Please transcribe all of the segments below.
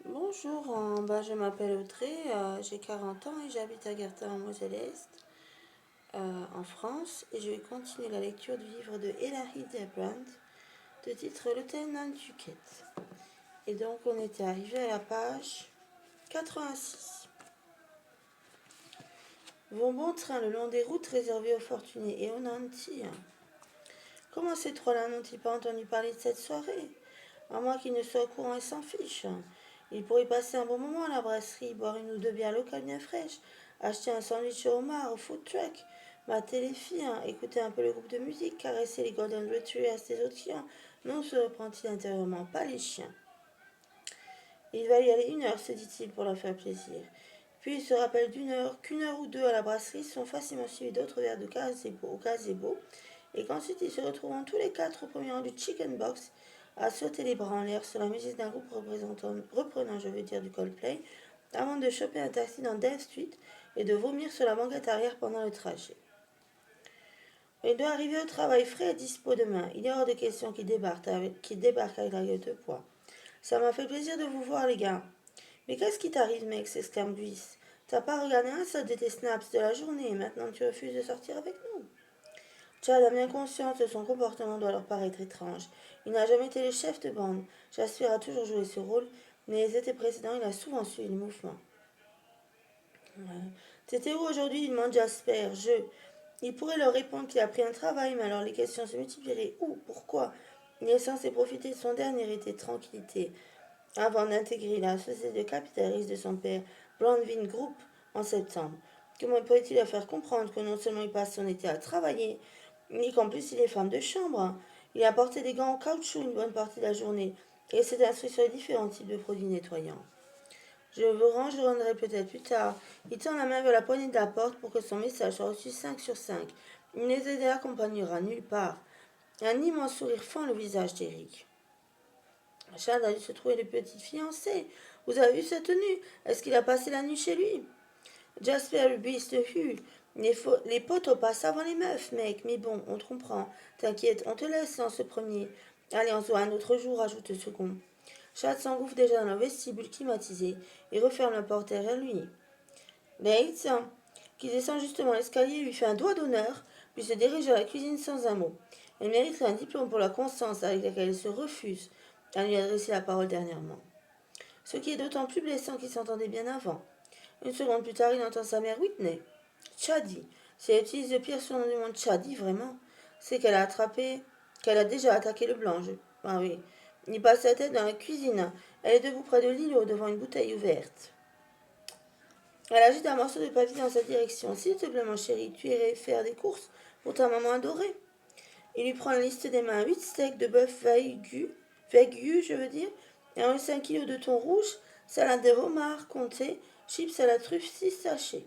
Bonjour, je m'appelle Audrey, j'ai 40 ans et j'habite à Gartin en Moselle-Est, en France, et je vais continuer la lecture du livre de Hilary Debrand, de titre L'Hôtel Nantucket. Et donc on était arrivé à la page 86. Vont bon train le long des routes réservées aux fortunés et aux nantis. Comment ces trois-là n'ont-ils pas entendu parler de cette soirée? À moins qu'ils ne soient au courant et s'en fichent. Ils pourraient passer un bon moment à la brasserie, boire une ou deux bières locales bien fraîches, acheter un sandwich au homard au food truck, mater les filles, écouter un peu le groupe de musique, caresser les Golden Retrievers des autres chiens. Non, se reprend-il intérieurement, pas les chiens. Il va y aller 1 heure, se dit-il, pour leur faire plaisir. Puis il se rappelle qu'une heure ou deux à la brasserie sont facilement suivis d'autres verres de au gazebo, et qu'ensuite ils se retrouveront tous les quatre au premier rang du chicken box à sauter les bras en l'air sur la musique d'un groupe reprenant, du Coldplay, avant de choper un taxi dans Dale Street et de vomir sur la banquette arrière pendant le trajet. Il doit arriver au travail frais et dispo demain. Il est hors de question qu'il débarque avec la gueule de poids. Ça m'a fait plaisir de vous voir, les gars. Mais qu'est-ce qui t'arrive, mec s'exclame Gus. T'as pas regardé un seul de tes snaps de la journée et maintenant tu refuses de sortir avec nous. Chad a bien conscience que son comportement doit leur paraître étrange. Il n'a jamais été le chef de bande. Jasper a toujours joué ce rôle, mais les étés précédents, il a souvent suivi le mouvement. T'étais où aujourd'hui lui demande Jasper. Il pourrait leur répondre qu'il a pris un travail, mais alors les questions se multiplieraient. Où? Pourquoi? Il est censé profiter de son dernier été de tranquillité avant d'intégrer la société de capital de son père, Blondvin Group, en septembre. Comment pourrait-il leur faire comprendre que non seulement il passe son été à travailler, mais qu'en plus il est femme de chambre? Il a porté des gants en caoutchouc une bonne partie de la journée et s'est instruit sur les différents types de produits nettoyants. Je vous rejoindrai peut-être plus tard. Il tend la main vers la poignée de la porte pour que son message soit reçu 5 sur 5. Il ne les accompagnera nulle part. Un immense sourire fend le visage d'Eric. Chad a dû se trouver le petit fiancé. Vous avez vu sa tenue? Est-ce qu'il a passé la nuit chez lui? Jasper Beast hue. Les potos passent avant les meufs, mec. Mais bon, on te comprend. T'inquiète, on te laisse dans ce premier. Allez, on se voit un autre jour, ajoute le second. Chad s'engouffre déjà dans le vestibule climatisé et referme la porte derrière lui. Bates, qui descend justement l'escalier, lui fait un doigt d'honneur, puis se dirige à la cuisine sans un mot. Elle mériterait un diplôme pour la constance avec laquelle elle se refuse à lui adresser la parole dernièrement. Ce qui est d'autant plus blessant qu'ils s'entendaient bien avant. Une seconde plus tard, il entend sa mère Whitney. Chaddy. Si elle utilise le pire surnom du monde, Chaddy, vraiment, c'est qu'elle a déjà attaqué le blanc. Ah oui. Il passe sa tête dans la cuisine. Elle est debout près de l'îlot devant une bouteille ouverte. Elle agite un morceau de papier dans sa direction. S'il te plaît, mon chéri, tu irais faire des courses pour ta maman adorée. Il lui prend la liste des mains. 8 steaks de bœuf wagyu, et 5 kilos de thon rouge, salade de homard comté, chips à la truffe, 6 sachets.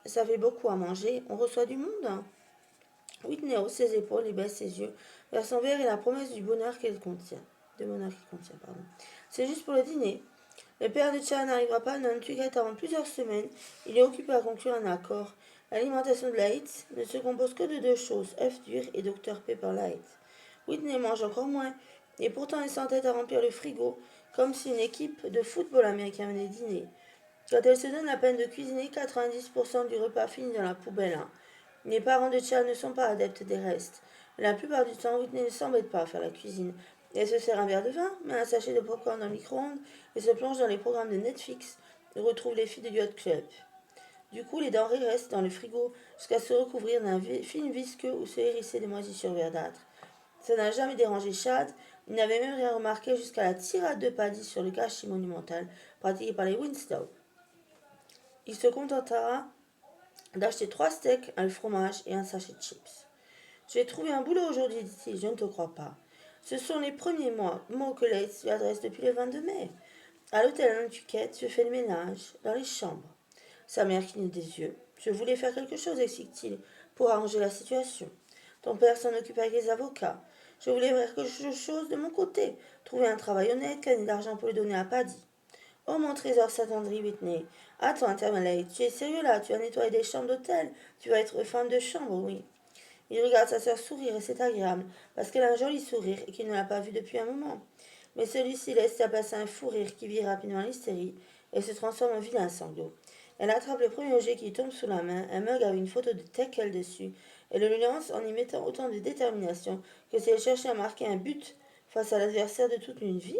Ça fait beaucoup à manger. On reçoit du monde, hein. Whitney hausse ses épaules et baisse ses yeux vers son verre et la promesse du bonheur qu'elle contient. C'est juste pour le dîner. Le père de Chan n'arrivera pas à Nantucket avant plusieurs semaines. Il est occupé à conclure un accord. L'alimentation de Light ne se compose que de 2 choses, œufs durs et Dr Pepper Light. Whitney mange encore moins, et pourtant elle s'entête à remplir le frigo, comme si une équipe de football américain venait dîner. Quand elle se donne la peine de cuisiner, 90% du repas finit dans la poubelle, hein. Les parents de Chan ne sont pas adeptes des restes. La plupart du temps, Whitney ne s'embête pas à faire la cuisine. Elle se sert un verre de vin, met un sachet de popcorn dans le micro-ondes et se plonge dans les programmes de Netflix et retrouve les filles du Yacht Club. Du coup, les denrées restent dans le frigo jusqu'à se recouvrir d'un film visqueux ou se hérisser des moisissures verdâtres. Ça n'a jamais dérangé Chad. Il n'avait même rien remarqué jusqu'à la tirade de Paddy sur le gâchis monumental pratiqué par les Winslow. Il se contentera d'acheter 3 steaks, un fromage et un sachet de chips. J'ai trouvé un boulot aujourd'hui, dit-il, je ne te crois pas. Ce sont les premiers mots que Leitz lui adresse depuis le 22 mai. À l'hôtel Nantucket, je fais le ménage dans les chambres. Sa mère cligne des yeux. Je voulais faire quelque chose, explique-t-il, pour arranger la situation. Ton père s'en occupe avec les avocats. Je voulais faire quelque chose de mon côté, trouver un travail honnête, gagner de l'argent pour le donner à Paddy. Oh mon trésor, s'attendrit Whitney. Attends, intermalaï, tu es sérieux là? Tu vas nettoyer des chambres d'hôtel? Tu vas être femme de chambre, oui. Il regarde sa sœur sourire et c'est agréable, parce qu'elle a un joli sourire et qu'il ne l'a pas vue depuis un moment. Mais celui-ci laisse sa place à un fou rire qui vire rapidement l'hystérie et se transforme en vilain sanglot. Elle attrape le premier objet qui lui tombe sous la main, un mug avec une photo de Tekel dessus, et le lance en y mettant autant de détermination que si elle cherchait à marquer un but face à l'adversaire de toute une vie.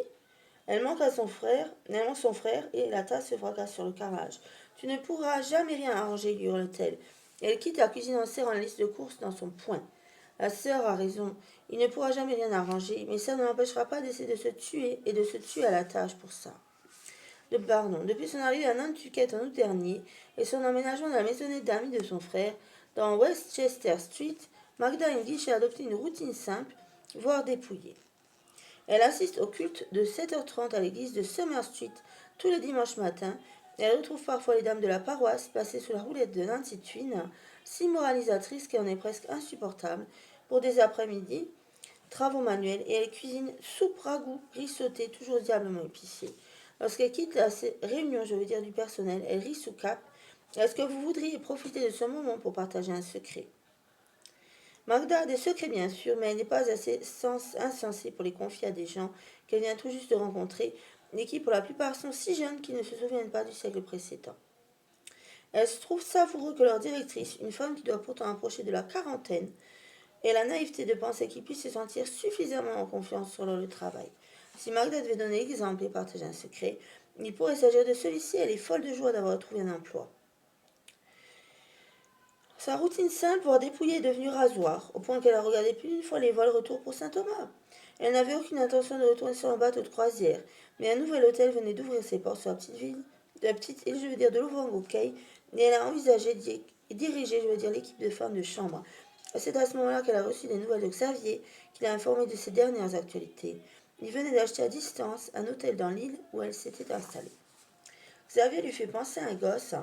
Elle manque son frère et la tasse se fracasse sur le carrelage. Tu ne pourras jamais rien arranger, lui hurle-t-elle. Elle quitte la cuisine en serrant la liste de courses dans son poing. La sœur a raison. Il ne pourra jamais rien arranger, mais ça ne l'empêchera pas d'essayer de se tuer et de se tuer à la tâche pour ça. Depuis son arrivée à Nantucket en août dernier et son emménagement dans la maisonnette d'amis de son frère, dans Westchester Street, Magda English a adopté une routine simple, voire dépouillée. Elle assiste au culte de 7h30 à l'église de Summer Street tous les dimanches matins. Elle retrouve parfois les dames de la paroisse placées sous la roulette de Nancy Twin, si moralisatrice qu'elle en est presque insupportable, pour des après-midi, travaux manuels, et elle cuisine soupe ragoût, riz sauté, toujours diablement épicé. Lorsqu'elle quitte la réunion, du personnel, elle rit sous cap. Est-ce que vous voudriez profiter de ce moment pour partager un secret? Magda a des secrets bien sûr, mais elle n'est pas assez insensée pour les confier à des gens qu'elle vient tout juste de rencontrer et qui pour la plupart sont si jeunes qu'ils ne se souviennent pas du siècle précédent. Elle se trouve savoureux que leur directrice, une femme qui doit pourtant approcher de la quarantaine, ait la naïveté de penser qu'ils puissent se sentir suffisamment en confiance sur leur travail. Si Magda devait donner l'exemple et partager un secret, il pourrait s'agir de celui-ci. Elle est folle de joie d'avoir trouvé un emploi. Sa routine simple, voire dépouillée, est devenue rasoir, au point qu'elle a regardé plus d'une fois les vols retour pour Saint-Thomas. Elle n'avait aucune intention de retourner sur un bateau de croisière, mais un nouvel hôtel venait d'ouvrir ses portes sur la petite île, de Louvango Cay, et elle a envisagé d'y diriger, l'équipe de femmes de chambre. C'est à ce moment-là qu'elle a reçu des nouvelles de Xavier, qui l'a informé de ses dernières actualités. Il venait d'acheter à distance un hôtel dans l'île où elle s'était installée. Xavier lui fait penser à un gosse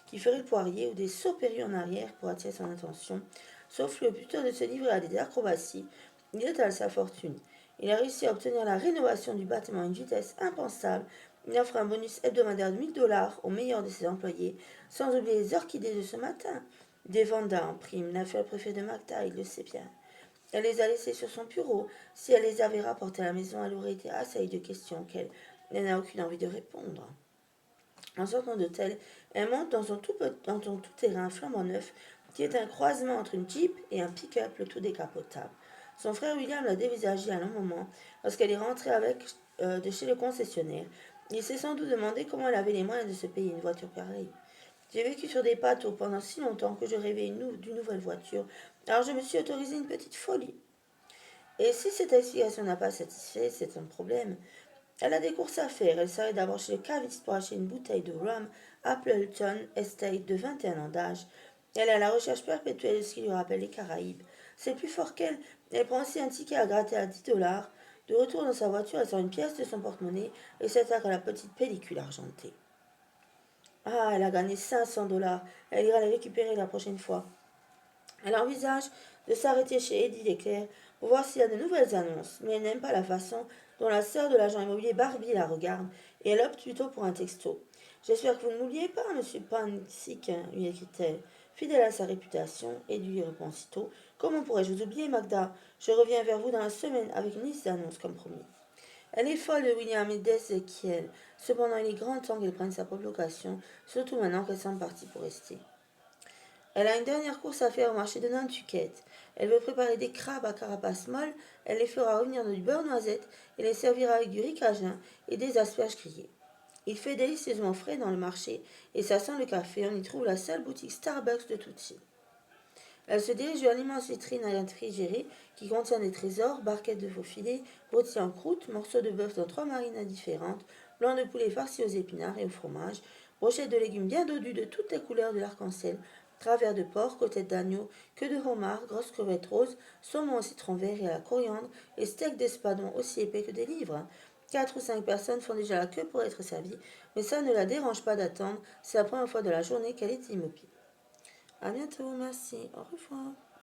qui ferait le poirier ou des sauts périlleux en arrière pour attirer son attention. Sauf que plutôt de se livrer à des acrobaties, il étale sa fortune. Il a réussi à obtenir la rénovation du bâtiment à une vitesse impensable. Il offre un bonus hebdomadaire de 1000 $ aux meilleurs de ses employés, sans oublier les orchidées de ce matin. Des vendas en prime, l'affaire préférée de Magda, il le sait bien. Elle les a laissées sur son bureau. Si elle les avait rapportées à la maison, elle aurait été assaillie de questions auxquelles elle n'a aucune envie de répondre. En sortant d'hôtel, elle monte dans son tout-terrain flambant neuf, qui est un croisement entre une Jeep et un pick-up, le tout décapotable. Son frère William l'a dévisagé à un long moment lorsqu'elle est rentrée de chez le concessionnaire. Il s'est sans doute demandé comment elle avait les moyens de se payer une voiture pareille. J'ai vécu sur des bateaux pendant si longtemps que je rêvais d'une nouvelle voiture, alors je me suis autorisé une petite folie. Et si cette explication n'a pas satisfait, c'est un problème. Elle a des courses à faire. Elle s'arrête d'abord chez le caviste pour acheter une bouteille de rhum Appleton Estate de 21 ans d'âge. Elle est à la recherche perpétuelle de ce qui lui rappelle les Caraïbes. C'est plus fort qu'elle. Elle prend aussi un ticket à gratter à 10 $. De retour dans sa voiture, elle sort une pièce de son porte-monnaie et s'attaque à la petite pellicule argentée. Ah, elle a gagné 500 $. Elle ira les récupérer la prochaine fois. Elle envisage de s'arrêter chez Eddie Leclerc pour voir s'il y a de nouvelles annonces, mais elle n'aime pas la façon dont la sœur de l'agent immobilier Barbie la regarde, et elle opte plutôt pour un texto. J'espère que vous ne m'oubliez pas, monsieur Pansik, lui écrit-elle. Fidèle à sa réputation, Eddie lui répond aussitôt. Comment pourrais-je vous oublier, Magda? Je reviens vers vous dans la semaine avec une liste d'annonces comme promis. Elle est folle de William et d'Ezekiel. Cependant, il est grand temps qu'elle prenne sa propre location, surtout maintenant qu'elle semble partie pour rester. Elle a une dernière course à faire au marché de Nantucket. Elle veut préparer des crabes à carapace molle, elle les fera revenir dans du beurre noisette et les servira avec du riz cajun et des asperges grillées. Il fait délicieusement frais dans le marché et ça sent le café. On y trouve la seule boutique Starbucks de Tutsi. Elle se dirige vers l'immense vitrine à réfrigérée qui contient des trésors, barquettes de faux filets, rôtis en croûte, morceaux de bœuf dans 3 marines différentes, blancs de poulet farcis aux épinards et au fromage, brochettes de légumes bien dodus de toutes les couleurs de l'arc-en-ciel, travers de porc, côtelettes d'agneau, queue de homard, grosses crevettes roses, saumon au citron vert et à la coriandre, et steaks d'espadon aussi épais que des livres. 4 ou 5 personnes font déjà la queue pour être servies, mais ça ne la dérange pas d'attendre, c'est la première fois de la journée qu'elle est immobile. À bientôt, merci, au revoir.